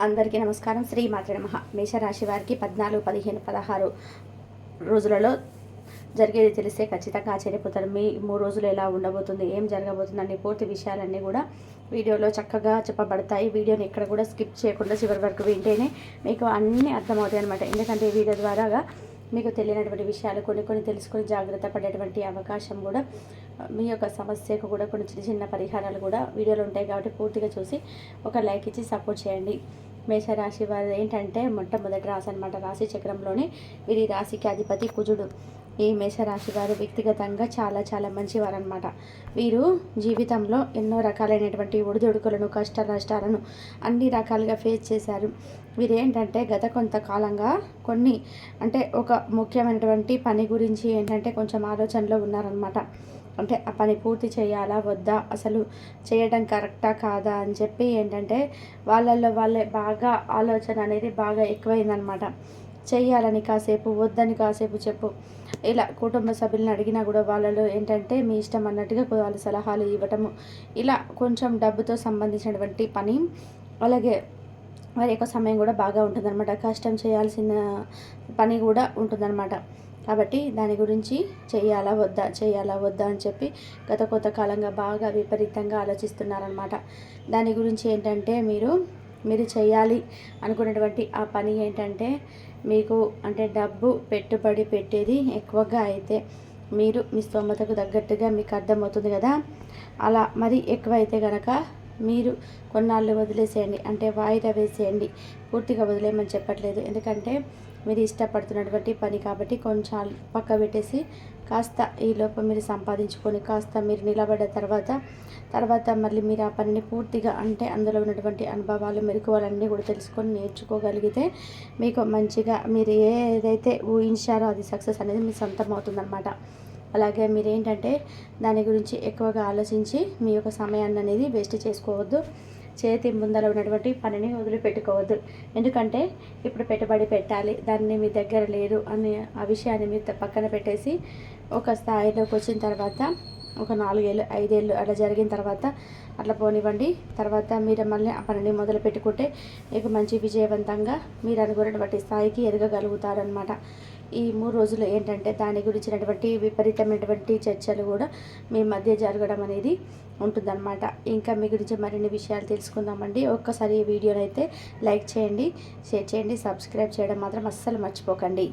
అందరికీ నమస్కారం. శ్రీ మాత్రే నమః. మేషరాశి వారికి 14, 15, 16 రోజులలో జరిగేది తెలిస్తే ఖచ్చితంగా ఆశ్చర్యపోతారు. మీ 3 రోజులు ఎలా ఉండబోతుంది, ఏం జరగబోతుంది అనే పూర్తి విషయాలన్నీ కూడా వీడియోలో చక్కగా చెప్పబడతాయి. వీడియోని ఎక్కడ కూడా స్కిప్ చేయకుండా చివరి వరకు వింటేనే మీకు అన్నీ అర్థమవుతాయి అనమాట. ఎందుకంటే ఈ వీడియో ద్వారాగా మీకు తెలియనటువంటి విషయాలు కొన్ని తెలుసుకొని జాగ్రత్త పడేటువంటి అవకాశం కూడా, మీ యొక్క సమస్యకు కూడా కొన్ని చిన్న పరిహారాలు కూడా వీడియోలో ఉంటాయి. కాబట్టి పూర్తిగా చూసి ఒక లైక్ ఇచ్చి సపోర్ట్ చేయండి. మేషరాశి వారు ఏంటంటే మొట్టమొదటి రాశి అనమాట. రాశి చక్రంలోనే వీరి రాశికి అధిపతి కుజుడు. ఈ మేషరాశి వారు వ్యక్తిగతంగా చాలా మంచివారు అనమాట. వీరు జీవితంలో ఎన్నో రకాలైనటువంటి ఒడిదుడుకులను, కష్ట నష్టాలను అన్ని రకాలుగా ఫేస్ చేశారు. వీరు ఏంటంటే గత కొంతకాలంగా కొన్ని ఒక ముఖ్యమైనటువంటి పని గురించి ఏంటంటే కొంచెం ఆలోచనలో ఉన్నారనమాట. అంటే ఆ పని పూర్తి చేయాలా వద్దా, అసలు చేయడం కరెక్టా కాదా అని చెప్పి ఏంటంటే వాళ్ళే బాగా ఆలోచన అనేది బాగా ఎక్కువైందనమాట. చెయ్యాలని కాసేపు, వద్దని కాసేపు చెప్పు, ఇలా కుటుంబ సభ్యులను అడిగినా కూడా వాళ్ళలో ఏంటంటే మీ ఇష్టం అన్నట్టుగా వాళ్ళు సలహాలు ఇవ్వటము, ఇలా కొంచెం డబ్బుతో సంబంధించినటువంటి పని, అలాగే వారి యొక్క సమయం కూడా బాగా ఉంటుందన్నమాట. కష్టం చేయాల్సిన పని కూడా ఉంటుందన్నమాట. కాబట్టి దాని గురించి చేయాలా వద్దా అని చెప్పి గత కొంతకాలంగా బాగా విపరీతంగా ఆలోచిస్తున్నారనమాట. దాని గురించి ఏంటంటే మీరు చేయాలి అనుకున్నటువంటి ఆ పని ఏంటంటే మీకు డబ్బు పెట్టుబడి పెట్టేది ఎక్కువగా అయితే మీరు మీ స్తోమతకు తగ్గట్టుగా మీకు అర్థమవుతుంది కదా. అలా మరి ఎక్కువైతే కనుక మీరు కొన్నాళ్ళు వదిలేసేయండి, వాయిదా వేసేయండి. పూర్తిగా వదిలేయమని చెప్పట్లేదు, ఎందుకంటే మీరు ఇష్టపడుతున్నటువంటి పని కాబట్టి కొంచెం పక్క పెట్టేసి కాస్త ఈ లోపం మీరు సంపాదించుకొని కాస్త మీరు నిలబడ్డ తర్వాత మళ్ళీ మీరు ఆ పనిని పూర్తిగా అందులో ఉన్నటువంటి అనుభవాలు, మెలకువలన్నీ కూడా తెలుసుకొని నేర్చుకోగలిగితే మీకు మంచిగా మీరు ఏదైతే ఊహించారో అది సక్సెస్ అనేది మీ సొంతం అవుతుందన్నమాట. అలాగే మీరేంటంటే దాని గురించి ఎక్కువగా ఆలోచించి మీ యొక్క సమయాన్ని అనేది వేస్ట్ చేసుకోవద్దు. చేతి ముందర ఉన్నటువంటి పనిని వదిలిపెట్టుకోవద్దు. ఎందుకంటే ఇప్పుడు పెట్టుబడి పెట్టాలి, దాన్ని మీ దగ్గర లేదు అని ఆ విషయాన్ని మీరు పక్కన పెట్టేసి ఒక స్థాయిలోకి వచ్చిన తర్వాత ఒక 4 ఏళ్ళు 5 ఏళ్ళు అలా జరిగిన తర్వాత అట్లా పోనివ్వండి. తర్వాత మీరు మళ్ళీ ఆ పనిని మొదలు పెట్టుకుంటే మీకు మంచి విజయవంతంగా మీరు అనుకున్నటువంటి స్థాయికి ఎదగగలుగుతారనమాట. ఈ 3 రోజులు ఏంటంటే దాని గురించినటువంటి విపరీతమైనటువంటి చర్చలు కూడా మీ మధ్య జరగడం అనేది ఉంటుందన్నమాట. ఇంకా మీ గురించి మరిన్ని విషయాలు తెలుసుకుందామండి. ఒక్కసారి ఈ వీడియోని అయితే లైక్ చేయండి, షేర్ చేయండి, సబ్స్క్రైబ్ చేయడం మాత్రం అస్సలు మర్చిపోకండి.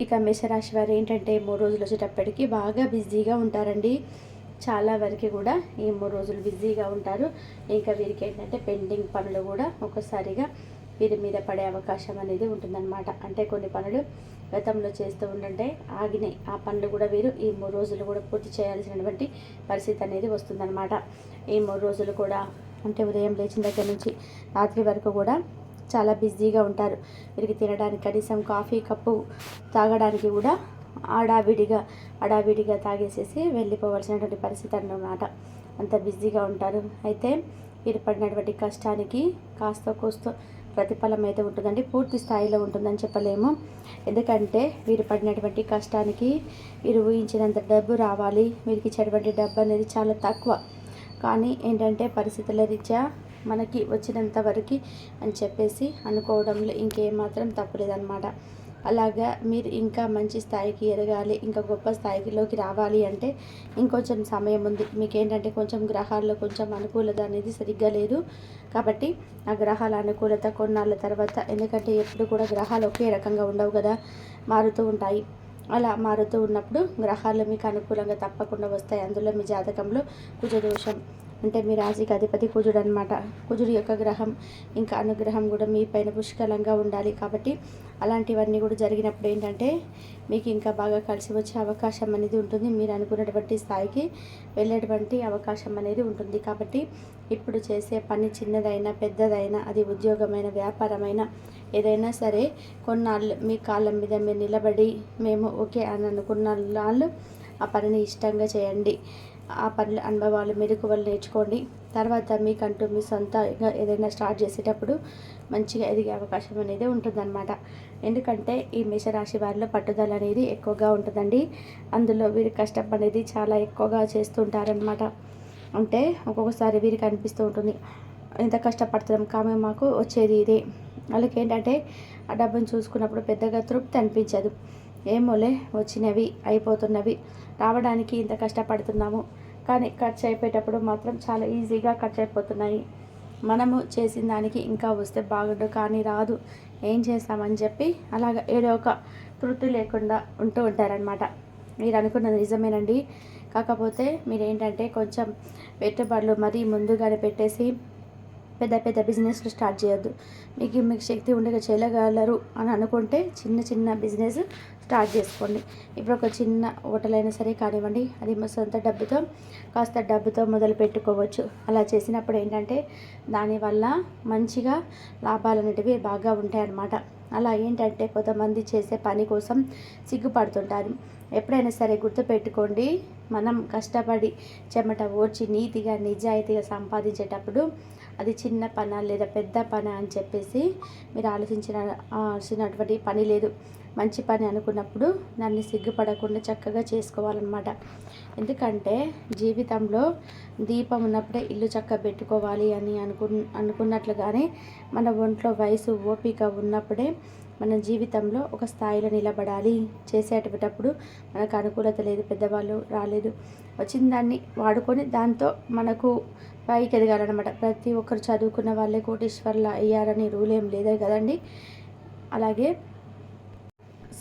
ఇక మేషరాశి వారు ఏంటంటే 3 రోజులు వచ్చేటప్పటికి బాగా బిజీగా ఉంటారండి. చాలా వరకు కూడా ఈ 3 రోజులు బిజీగా ఉంటారు. ఇంకా వీరికి ఏంటంటే పెండింగ్ పనులు కూడా ఒక్కసారిగా వీరి మీద పడే అవకాశం అనేది ఉంటుందన్నమాట. కొన్ని పనులు గతంలో చేస్తూ ఉండంటే ఆగినాయి, ఆ పనులు కూడా వీరు ఈ 3 రోజులు కూడా పూర్తి చేయాల్సినటువంటి పరిస్థితి అనేది వస్తుందన్నమాట. ఈ 3 రోజులు కూడా ఉదయం లేచిన దగ్గర నుంచి రాత్రి వరకు కూడా చాలా బిజీగా ఉంటారు. వీరికి తినడానికి కనీసం కాఫీ కప్పు తాగడానికి కూడా హడావిడిగా తాగేసేసి వెళ్ళిపోవాల్సినటువంటి పరిస్థితి అన్నమాట. అంత బిజీగా ఉంటారు. అయితే వీరు పడినటువంటి కష్టానికి కాస్త కోస్తో ప్రతిఫలం అయితే ఉంటుందండి. పూర్తి స్థాయిలో ఉంటుందని చెప్పలేము. ఎందుకంటే వీరు పడినటువంటి కష్టానికి వీరు ఊహించినంత డబ్బు రావాలి, వీరికి ఇచ్చేటువంటి డబ్బు అనేది చాలా తక్కువ. కానీ ఏంటంటే పరిస్థితుల రీత్యా మనకి వచ్చినంత వరకు అని చెప్పేసి అనుకోవడంలో ఇంకేమాత్రం తప్పులేదన్నమాట. అలాగా మీరు ఇంకా మంచి స్థాయికి ఎదగాలి, ఇంకా గొప్ప స్థాయిలోకి రావాలి అంటే ఇంకొంచెం సమయం ఉంది. మీకేంటంటే కొంచెం గ్రహాల్లో కొంచెం అనుకూలత అనేది సరిగ్గా లేదు. కాబట్టి ఆ గ్రహాల అనుకూలత కొన్నాళ్ళ తర్వాత, ఎందుకంటే ఎప్పుడు కూడా గ్రహాలు ఒకే రకంగా ఉండవు కదా, మారుతూ ఉంటాయి. అలా మారుతూ ఉన్నప్పుడు గ్రహాలు మీకు అనుకూలంగా తప్పకుండా వస్తాయి. అందులో మీ జాతకంలో కుజదోషం మీ రాశికి అధిపతి కుజుడు అనమాట. కుజుడు యొక్క గ్రహం ఇంకా అనుగ్రహం కూడా మీ పైన పుష్కలంగా ఉండాలి. కాబట్టి అలాంటివన్నీ కూడా జరిగినప్పుడు ఏంటంటే మీకు ఇంకా బాగా కలిసి వచ్చే అవకాశం అనేది ఉంటుంది. మీరు అనుకున్నటువంటి స్థాయికి వెళ్ళేటువంటి అవకాశం అనేది ఉంటుంది. కాబట్టి ఇప్పుడు చేసే పని చిన్నదైనా పెద్దదైనా, అది ఉద్యోగమైన వ్యాపారమైన ఏదైనా సరే, కొన్నాళ్ళు మీ కాళ్ళ మీద మీరు నిలబడి మేము ఓకే అని అనుకున్న వాళ్ళు ఆ పనిని ఇష్టంగా చేయండి. ఆ పనుల అనుభవాలు, మెలకువలు నేర్చుకోండి. తర్వాత మీకంటూ మీ సొంతంగా ఏదైనా స్టార్ట్ చేసేటప్పుడు మంచిగా ఎదిగే అవకాశం అనేది ఉంటుందన్నమాట. ఎందుకంటే ఈ మేషరాశి వారిలో పట్టుదల అనేది ఎక్కువగా ఉంటుందండి. అందులో వీరి కష్టం అనేది చాలా ఎక్కువగా చేస్తుంటారనమాట. ఒక్కొక్కసారి వీరికి అనిపిస్తూ ఉంటుంది, ఎంత కష్టపడుతున్నాం కానీ మాకు వచ్చేది ఇదే. వాళ్ళకి ఏంటంటే ఆ డబ్బును చూసుకున్నప్పుడు పెద్దగా తృప్తి అనిపించదు. ఏమోలే వచ్చినవి అయిపోతున్నవి, రావడానికి ఇంత కష్టపడుతున్నాము కానీ ఖర్చు అయిపోయేటప్పుడు మాత్రం చాలా ఈజీగా ఖర్చు అయిపోతున్నాయి. మనము చేసిన దానికి ఇంకా వస్తే బాగుండు కానీ రాదు, ఏం చేస్తామని చెప్పి అలాగ ఏదో ఒక తృప్తి లేకుండా ఉంటూ ఉంటారనమాట. మీరు అనుకున్నది నిజమేనండి. కాకపోతే మీరేంటంటే కొంచెం పెట్టుబడులు మరీ ముందుగానే పెట్టేసి పెద్ద పెద్ద బిజినెస్లు స్టార్ట్ చేయొద్దు. మీకు శక్తి ఉండగా చేయగలరు అని అనుకుంటే చిన్న చిన్న బిజినెస్ స్టార్ట్ చేసుకోండి. ఇప్పుడు ఒక చిన్న హోటల్ అయినా సరే కానివ్వండి, అది మా సొంత డబ్బుతో కాస్త డబ్బుతో మొదలు పెట్టుకోవచ్చు. అలా చేసినప్పుడు ఏంటంటే దానివల్ల మంచిగా లాభాలు అనేటివి బాగా ఉంటాయన్నమాట. అలా ఏంటంటే కొంతమంది చేసే పని కోసం సిగ్గుపడుతుంటారు. ఎప్పుడైనా సరే గుర్తుపెట్టుకోండి, మనం కష్టపడి చెమట ఓడ్చి నీతిగా నిజాయితీగా సంపాదించేటప్పుడు అది చిన్న పన లేదా పెద్ద పన అని చెప్పేసి మీరు ఆలోచించినటువంటి పని లేదు. మంచి పని అనుకున్నప్పుడు దాన్ని సిగ్గుపడకుండా చక్కగా చేసుకోవాలన్నమాట. ఎందుకంటే జీవితంలో దీపం ఉన్నప్పుడే ఇల్లు చక్కగా పెట్టుకోవాలి అని అనుకున్నట్లుగానే మన ఒంట్లో వయసు ఓపిక ఉన్నప్పుడే మన జీవితంలో ఒక స్థాయిలో నిలబడాలి. చేసేటప్పుడు మనకు అనుకూలత లేదు, పెద్దవాళ్ళు రాలేదు, వచ్చిన దాన్ని వాడుకొని దాంతో మనకు పైకి ఎదగాలన్నమాట. ప్రతి ఒక్కరు చదువుకున్న వాళ్ళే కోటీశ్వర్లు అయ్యారని రూల్ ఏం లేదు కదండి. అలాగే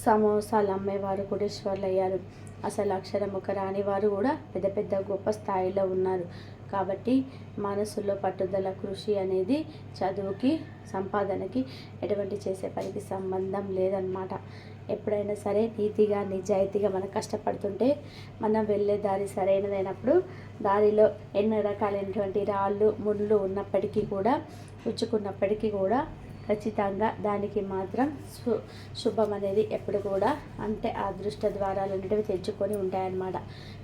సమోసాలు అమ్మేవారు కోటీశ్వర్లు అయ్యారు. అసలు అక్షరం ఒక రాని వారు కూడా పెద్ద పెద్ద గొప్ప స్థాయిలో ఉన్నారు. కాబట్టి మనసులో పట్టుదల, కృషి అనేది చదువుకి, సంపాదనకి, ఎటువంటి చేసే పనికి సంబంధం లేదన్నమాట. ఎప్పుడైనా సరే నీతిగా నిజాయితీగా మనం కష్టపడుతుంటే మనం వెళ్ళే దారి సరైనదైనప్పుడు దారిలో ఎన్నో రకాలైనటువంటి రాళ్ళు ముళ్ళు ఉన్నప్పటికీ కూడా, పుచ్చుకున్నప్పటికీ కూడా ఖచ్చితంగా దానికి మాత్రం శుభం అనేది ఎప్పుడు కూడా అంటే అదృష్ట ద్వారాలు అనేటివి తెచ్చుకొని ఉంటాయన్నమాట.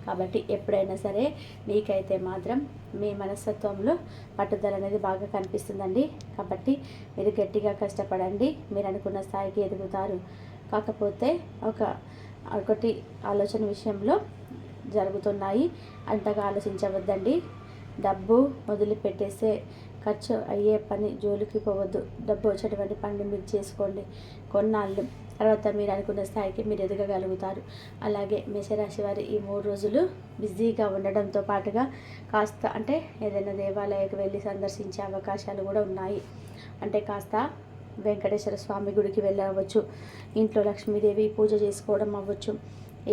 కాబట్టి ఎప్పుడైనా సరే మీకైతే మాత్రం మీ మనస్తత్వంలో పట్టుదల అనేది బాగా కనిపిస్తుందండి. కాబట్టి మీరు గట్టిగా కష్టపడండి, మీరు అనుకున్న స్థాయికి ఎదుగుతారు. కాకపోతే ఒకటి ఆలోచన విషయంలో జరుగుతున్నాయి, అంతగా ఆలోచించవద్దండి. డబ్బు వదిలిపెట్టేసే ఖర్చు అయ్యే పని జోలికి పోవద్దు. డబ్బు వచ్చేటువంటి పనిని మీరు చేసుకోండి కొన్నాళ్ళు, తర్వాత మీరు అనుకున్న స్థాయికి మీరు ఎదగగలుగుతారు. అలాగే మేషరాశి వారి ఈ 3 రోజులు బిజీగా ఉండడంతో పాటుగా కాస్త అంటే ఏదైనా దేవాలయానికి వెళ్ళి సందర్శించే అవకాశాలు కూడా ఉన్నాయి. అంటే కాస్త వెంకటేశ్వర స్వామి గుడికి వెళ్ళవచ్చు, ఇంట్లో లక్ష్మీదేవి పూజ చేసుకోవడం అవ్వచ్చు.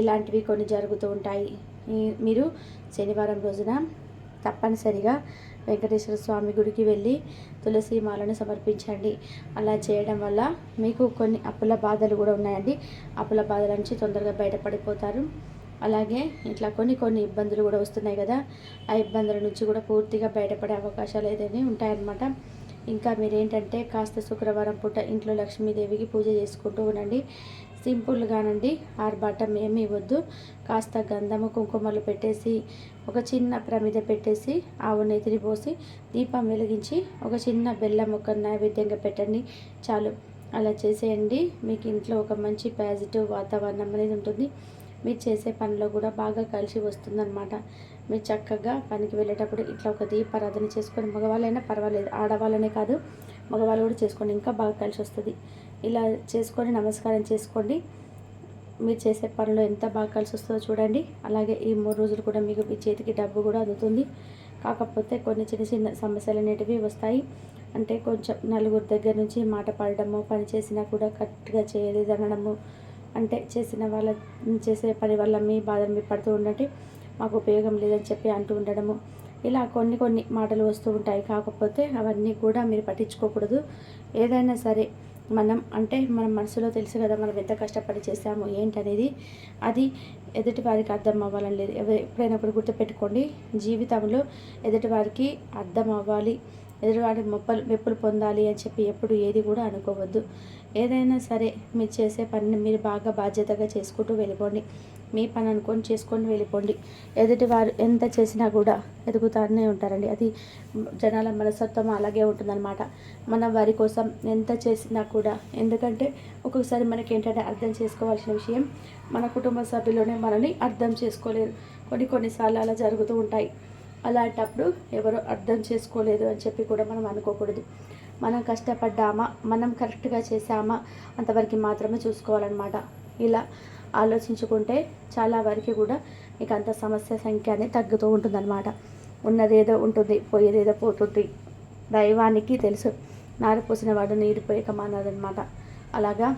ఇలాంటివి కొన్ని జరుగుతూ ఉంటాయి. మీరు శనివారం రోజున తప్పనిసరిగా వెంకటేశ్వర స్వామి గుడికి వెళ్ళి తులసి మాలను సమర్పించండి. అలా చేయడం వల్ల మీకు కొన్ని అప్పుల బాధలు కూడా ఉన్నాయండి. అప్పుల బాధల నుంచి తొందరగా బయటపడిపోతారు. అలాగే ఇట్లా కొన్ని ఇబ్బందులు కూడా వస్తున్నాయి కదా, ఆ ఇబ్బందుల నుంచి కూడా పూర్తిగా బయటపడే అవకాశాలు ఏదైనా ఉంటాయన్నమాట. ఇంకా మీరేంటంటే కాస్త శుక్రవారం పూట ఇంట్లో లక్ష్మీదేవికి పూజ చేసుకుంటూ ఉండండి. సింపుల్గానండి, ఆర్భాటం ఏమీ వద్దు. కాస్త గంధము కుంకుమలు పెట్టేసి ఒక చిన్న ప్రమిద పెట్టేసి ఆవు నెత్తిని పోసి దీపం వెలిగించి ఒక చిన్న బెల్లం ముక్క నైవేద్యంగా పెట్టండి చాలు. అలా చేసేయండి. మీకు ఇంట్లో ఒక మంచి పాజిటివ్ వాతావరణం అనేది ఉంటుంది. మీరు చేసే పనిలో కూడా బాగా కలిసి వస్తుందన్నమాట. మీరు చక్కగా పనికి వెళ్ళేటప్పుడు ఇట్లా ఒక దీపారాధన చేసుకొని, మగవాళ్ళైనా పర్వాలేదు, ఆడవాళ్ళనే కాదు మగవాళ్ళు కూడా చేసుకోండి, ఇంకా బాగా కలిసి వస్తుంది. ఇలా చేసుకొని నమస్కారం చేసుకోండి. మీరు చేసే పనిలో ఎంత బాగా కలిసి వస్తుందో చూడండి. అలాగే ఈ 3 రోజులు కూడా మీకు మీ చేతికి డబ్బు కూడా అందుతుంది. కాకపోతే కొన్ని చిన్న చిన్న సమస్యలు అనేటివి వస్తాయి. అంటే కొంచెం నలుగురు దగ్గర నుంచి మాట పడడము, పని చేసినా కూడా కరెక్ట్గా చేయలేదు అనడము, అంటే చేసే పని వల్ల మీ బాధలు మీరు పడుతూ ఉండండి, మాకు ఉపయోగం లేదని చెప్పి అంటూ ఉండడము, ఇలా కొన్ని మాటలు వస్తూ ఉంటాయి. కాకపోతే అవన్నీ కూడా మీరు పట్టించుకోకూడదు. ఏదైనా సరే మన మనసులో తెలుసు కదా మనం ఎంత కష్టపడి చేసాము ఏంటనేది, అది ఎదుటి వారికి అర్థం అవ్వాలని లేదు. ఎప్పుడైనా కూడా గుర్తుపెట్టుకోండి, జీవితంలో ఎదుటి వారికి అర్థం అవ్వాలి, ఎదుటివారి మెప్పులు పొందాలి అని చెప్పి ఎప్పుడు ఏది కూడా అనుకోవద్దు. ఏదైనా సరే మీరు చేసే పనిని మీరు బాగా బాధ్యతగా చేసుకుంటూ వెళ్ళిపోండి. మీ పని అనుకొని చేసుకొని వెళ్ళిపోండి. ఎదుటివారు ఎంత చేసినా కూడా ఎదుగుతానే ఉంటారండి. అది జనాల మనస్తత్వం అలాగే ఉంటుందన్నమాట. మనం వారి కోసం ఎంత చేసినా కూడా, ఎందుకంటే ఒక్కొక్కసారి మనకి ఏంటంటే అర్థం చేసుకోవాల్సిన విషయం మన కుటుంబ సభ్యులోనే మనల్ని అర్థం చేసుకోలేరు. కొన్నిసార్లు అలా జరుగుతూ ఉంటాయి. అలాంటప్పుడు ఎవరు అర్థం చేసుకోలేదు అని చెప్పి కూడా మనం అనుకోకూడదు. మనం కష్టపడ్డామా, మనం కరెక్ట్గా చేసామా అంతవరకు మాత్రమే చూసుకోవాలన్నమాట. ఇలా ఆలోచించుకుంటే చాలా వరకు కూడా మీకు అంత సమస్య సంఖ్య అనేది తగ్గుతూ ఉంటుందన్నమాట. ఉన్నదేదో ఉంటుంది, పోయేదేదో పోతుంది. దైవానికి తెలుసు, నారు పోసిన వాడు నీరు పోయక మానదనమాట. అలాగా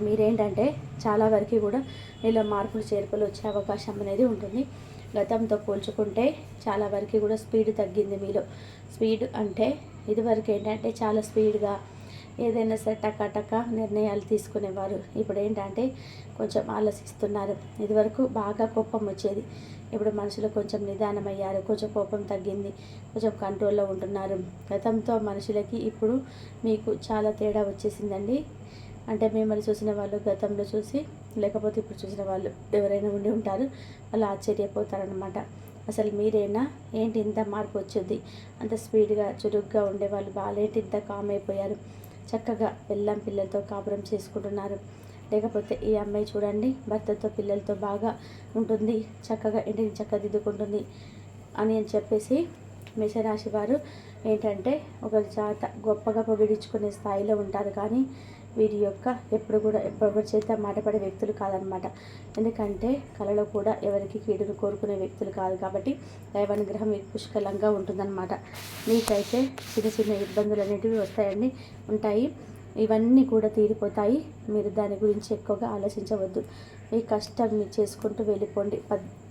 మీరేంటంటే చాలా వరకు కూడా మీలో మార్పులు చేర్పులు వచ్చే అవకాశం అనేది ఉంటుంది. గతంతో పోల్చుకుంటే చాలా వరకు కూడా స్పీడ్ తగ్గింది మీలో. స్పీడ్ అంటే ఇదివరకు ఏంటంటే చాలా స్పీడ్గా ఏదైనా సరే టక నిర్ణయాలు తీసుకునేవారు. ఇప్పుడు ఏంటంటే కొంచెం ఆలోచిస్తున్నారు. ఇదివరకు బాగా కోపం వచ్చేది, ఇప్పుడు మనుషులు కొంచెం నిదానమయ్యారు, కొంచెం కోపం తగ్గింది, కొంచెం కంట్రోల్లో ఉంటున్నారు. గతంతో మనుషులకి ఇప్పుడు మీకు చాలా తేడా వచ్చేసిందండి. అంటే మిమ్మల్ని చూసిన వాళ్ళు గతంలో చూసి, లేకపోతే ఇప్పుడు చూసిన వాళ్ళు ఎవరైనా ఉండి ఉంటారు, వాళ్ళు ఆశ్చర్యపోతారనమాట. అసలు మీరేనా ఏంటి ఇంత మార్పు వచ్చింది, అంత స్పీడ్గా చురుగ్గా ఉండేవాళ్ళు వాళ్ళేంటి ఇంత కామ్ అయిపోయారు, చక్కగా పెళ్ళాం పిల్లలతో కాపురం చేసుకుంటున్నారు. లేకపోతే ఈ అమ్మాయి చూడండి భర్తతో పిల్లలతో బాగా ఉంటుంది, చక్కగా ఇంటిని చక్కదిద్దుకుంటుంది అని చెప్పేసి మేషరాశి వారు ఏంటంటే ఒకరి చేత గొప్పగా పొగిడించుకునే స్థాయిలో ఉంటారు. కానీ వీరి యొక్క ఎప్పుడు కూడా ఎవరి చేత మాటపడే వ్యక్తులు కాదనమాట. ఎందుకంటే కళలో కూడా ఎవరికి కీడును కోరుకునే వ్యక్తులు కాదు. కాబట్టి దైవానుగ్రహం మీకు పుష్కలంగా ఉంటుందన్నమాట. మీకైతే చిన్న చిన్న ఇబ్బందులు అనేటివి వస్తాయండి, ఉంటాయి. ఇవన్నీ కూడా తీరిపోతాయి. మీరు దాని గురించి ఎక్కువగా ఆలోచించవద్దు. మీ కష్టం మీరు చేసుకుంటూ వెళ్ళిపోండి.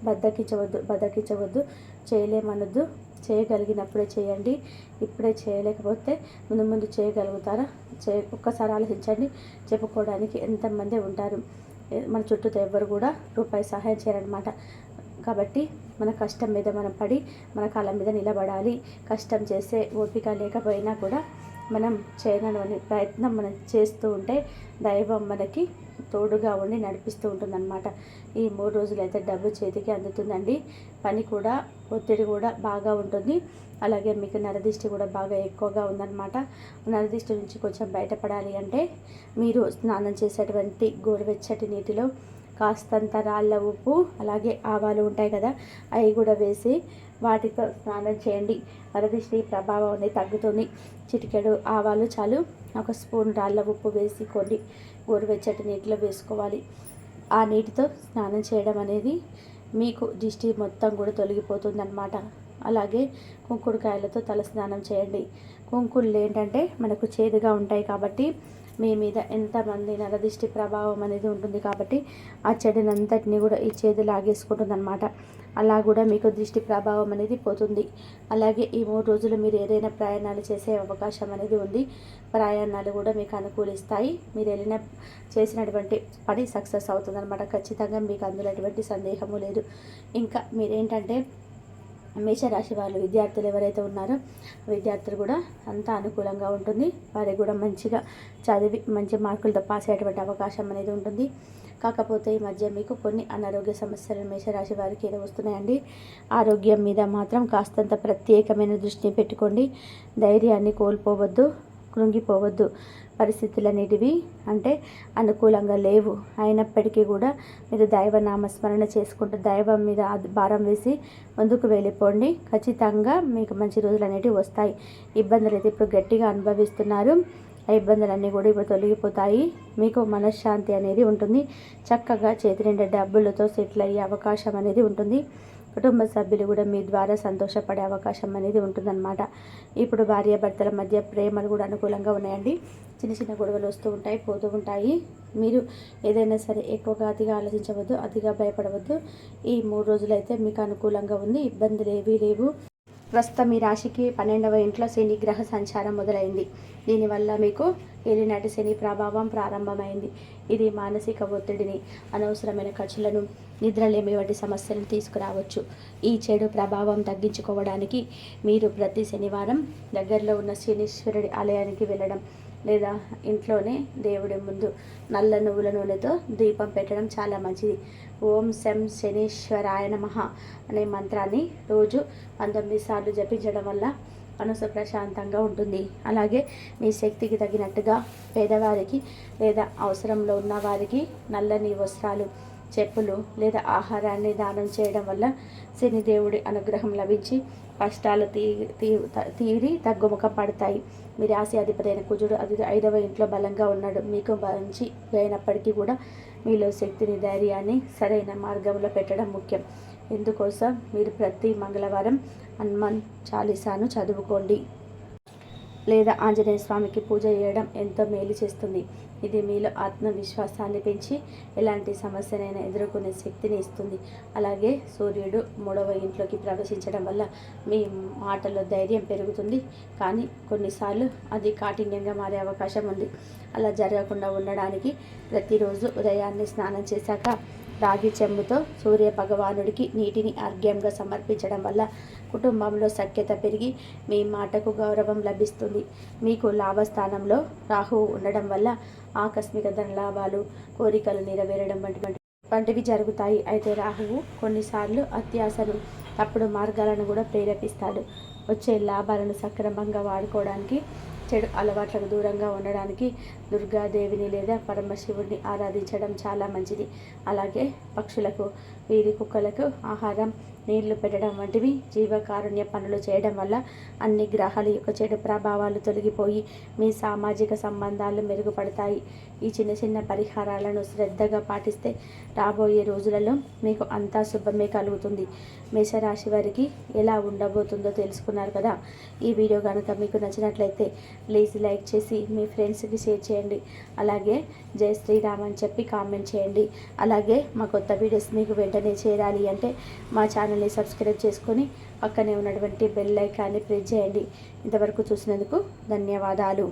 బద్దకించవద్దు, చేయలేమనొద్దు. చేయగలిగినప్పుడే చేయండి. ఇప్పుడే చేయలేకపోతే ముందు చేయగలుగుతారా? ఒక్కసారి ఆలోచించండి. చెప్పుకోవడానికి ఎంతమంది ఉంటారు, మన చుట్టూతో ఎవ్వరు కూడా రూపాయి సహాయం చేయరనమాట. కాబట్టి మన కష్టం మీద మనం పడి మన కాళ్ళ మీద నిలబడాలి. కష్టం చేసే ఓపిక లేకపోయినా కూడా మనం చేయనని ప్రయత్నం మనం చేస్తూ ఉంటే దైవం మనకి తోడుగా ఉండి నడిపిస్తూ ఉంటుందన్నమాట. ఈ 3 రోజులైతే డబ్బు చేతికి అందుతుందండి. పని కూడా, ఒత్తిడి కూడా బాగా ఉంటుంది. అలాగే మీకు నరదిష్టి కూడా బాగా ఎక్కువగా ఉందన్నమాట. నరదిష్టి నుంచి కొంచెం బయటపడాలి అంటే మీరు స్నానం చేసేటువంటి గోరువెచ్చటి నీటిలో కాస్తంత రాళ్ళ ఉప్పు, అలాగే ఆవాలు ఉంటాయి కదా, అవి కూడా వేసి వాటితో స్నానం చేయండి. నరదిష్టి ప్రభావం అనేది తగ్గుతుంది. చిటికెడు ఆవాలు చాలు, 1 స్పూన్ రాళ్ళ ఉప్పు వేసి కొన్ని గోరువెచ్చటి నీటిలో వేసుకోవాలి. ఆ నీటితో స్నానం చేయడం అనేది మీకు దిష్టి మొత్తం కూడా తొలగిపోతుందన్నమాట. అలాగే కుంకుడుకాయలతో తల స్నానం చేయండి. కుంకుళ్ళు ఏంటంటే మనకు చేదుగా ఉంటాయి కాబట్టి మీ మీద ఎంతమంది నరదిష్టి ప్రభావం అనేది ఉంటుంది కాబట్టి ఆ చెడునంతటిని కూడా ఈ చేదు లాగేసుకుంటుందన్నమాట. అలా కూడా మీకు దృష్టి ప్రభావం అనేది పోతుంది. అలాగే ఈ 3 రోజులు మీరు ఏదైనా ప్రయాణాలు చేసే అవకాశం అనేది ఉంది. ప్రయాణాలు కూడా మీకు అనుకూలిస్తాయి. మీరు చేసినటువంటి పని సక్సెస్ అవుతుందన్నమాట. ఖచ్చితంగా మీకు అందులో ఎటువంటి సందేహము లేదు. ఇంకా మీరేంటంటే మేషరాశి వాళ్ళు విద్యార్థులు ఎవరైతే ఉన్నారో విద్యార్థులు కూడా అంతా అనుకూలంగా ఉంటుంది. వారికి కూడా మంచిగా చదివి మంచి మార్కులతో పాస్ అయ్యేటువంటి అవకాశం అనేది ఉంటుంది. కాకపోతే ఈ మధ్య మీకు కొన్ని అనారోగ్య సమస్యలు మేషరాశి వారికి ఏదో వస్తున్నాయండి. ఆరోగ్యం మీద మాత్రం కాస్తంత ప్రత్యేకమైన దృష్టిని పెట్టుకోండి. ధైర్యాన్ని కోల్పోవద్దు, కృంగిపోవద్దు. పరిస్థితులనేటివి అంటే అనుకూలంగా లేవు. అయినప్పటికీ కూడా మీరు దైవనామస్మరణ చేసుకుంటూ దైవం మీద భారం వేసి ముందుకు వెళ్ళిపోండి. ఖచ్చితంగా మీకు మంచి రోజులు అనేటివి వస్తాయి. ఇబ్బందులు అయితే ఇప్పుడు గట్టిగా అనుభవిస్తున్నారు. ఆ ఇబ్బందులన్నీ కూడా ఇప్పుడు తొలగిపోతాయి. మీకు మనశ్శాంతి అనేది ఉంటుంది. చక్కగా చేతి నిండా డబ్బులతో సెటిల్ అయ్యే అవకాశం అనేది ఉంటుంది. కుటుంబ సభ్యులు కూడా మీ ద్వారా సంతోషపడే అవకాశం అనేది ఉంటుందన్నమాట. ఇప్పుడు భార్యాభర్తల మధ్య ప్రేమలు కూడా అనుకూలంగా ఉన్నాయండి. చిన్న చిన్న గొడవలు వస్తూ ఉంటాయి, పోతూ ఉంటాయి. మీరు ఏదైనా సరే ఎక్కువగా అతిగా ఆలోచించవద్దు, అతిగా భయపడవద్దు. ఈ 3 రోజులైతే మీకు అనుకూలంగా ఉంది. ఇబ్బందులు ఏవీ లేవు. ప్రస్తుతం మీ రాశికి 12వ ఇంట్లో శని గ్రహ సంచారం మొదలైంది. దీనివల్ల మీకు ఏలినాటి శని ప్రభావం ప్రారంభమైంది. ఇది మానసిక ఒత్తిడిని, అనవసరమైన ఖర్చులను, నిద్రలేమి వంటి సమస్యలను తీసుకురావచ్చు. ఈ చెడు ప్రభావం తగ్గించుకోవడానికి మీరు ప్రతి శనివారం దగ్గరలో ఉన్న శనీశ్వరుడి ఆలయానికి వెళ్ళడం లేదా ఇంట్లోనే దేవుడి ముందు నల్ల నువ్వుల నూనెతో దీపం పెట్టడం చాలా మంచిది. ఓం శం శనీశ్వరాయ నమః అనే మంత్రాన్ని రోజు 19 సార్లు జపించడం వల్ల మనసు ప్రశాంతంగా ఉంటుంది. అలాగే మీ శక్తికి తగినట్టుగా పేదవారికి లేదా అవసరంలో ఉన్న వారికి నల్లని వస్త్రాలు, చెప్పులు లేదా ఆహారాన్ని దానం చేయడం వల్ల శనిదేవుడి అనుగ్రహం లభించి కష్టాలు తీరి తగ్గుముఖం పడతాయి. మీ రాశి అధిపతి అయిన కుజుడు 5వ ఇంట్లో బలంగా ఉన్నాడు. మీకు మంచి అయినప్పటికీ కూడా మీలో శక్తిని, ధైర్యాన్ని సరైన మార్గంలో పెట్టడం ముఖ్యం. ఇందుకోసం మీరు ప్రతి మంగళవారం హనుమాన్ చాలీసాను చదువుకోండి లేదా ఆంజనేయ స్వామికి పూజ చేయడం ఎంతో మేలు చేస్తుంది. ఇది మీలో ఆత్మవిశ్వాసాన్ని పెంచి ఎలాంటి సమస్యనైనా ఎదుర్కొనే శక్తిని ఇస్తుంది. అలాగే సూర్యుడు 3వ ఇంట్లోకి ప్రవేశించడం వల్ల మీ మాటలో ధైర్యం పెరుగుతుంది, కానీ కొన్నిసార్లు అది కాఠిన్యంగా మారే అవకాశం ఉంది. అలా జరగకుండా ఉండడానికి ప్రతిరోజు ఉదయాన్నే స్నానం చేశాక రాగి చెంబుతో సూర్య భగవానుడికి నీటిని అర్ఘ్యంగా సమర్పించడం వల్ల కుటుంబంలో సఖ్యత పెరిగి మీ మాటకు గౌరవం లభిస్తుంది. మీకు లాభస్థానంలో రాహువు ఉండడం వల్ల ఆకస్మిక ధన లాభాలు, కోరికలు నెరవేరడం వంటివి జరుగుతాయి. అయితే రాహువు కొన్నిసార్లు అత్యాశను, తప్పుడు మార్గాలను కూడా ప్రేరేపిస్తాడు. వచ్చే లాభాలను సక్రమంగా వాడుకోవడానికి, చెడు అలవాట్లకు దూరంగా ఉండడానికి దుర్గాదేవిని లేదా పరమశివుడిని ఆరాధించడం చాలా మంచిది. అలాగే పక్షులకు, వీధి కుక్కలకు ఆహారం, నీళ్లు పెట్టడం వంటివి జీవకారుణ్య పనులు చేయడం వల్ల అన్ని గ్రహాల యొక్క చెడు ప్రభావాలు తొలగిపోయి మీ సామాజిక సంబంధాలు మెరుగుపడతాయి. ఈ చిన్న చిన్న పరిహారాలను శ్రద్ధగా పాటిస్తే రాబోయే రోజులలో మీకు అంతా శుభమే కలుగుతుంది. మేషరాశి వారికి ఎలా ఉండబోతుందో తెలుసుకున్నారు కదా. ఈ వీడియో కనుక మీకు నచ్చినట్లయితే ప్లీజ్ లైక్ చేసి మీ ఫ్రెండ్స్కి షేర్ చేయండి. అలాగే జై శ్రీరామ్ అని చెప్పి కామెంట్ చేయండి. అలాగే మా కొత్త వీడియోస్ మీకు వెంటనే చేరాలి అంటే మా ఛానల్ని సబ్స్క్రైబ్ చేసుకొని పక్కనే ఉన్నటువంటి బెల్ ఐకాన్ని ప్రెస్ చేయండి. ఇంతవరకు చూసినందుకు ధన్యవాదాలు.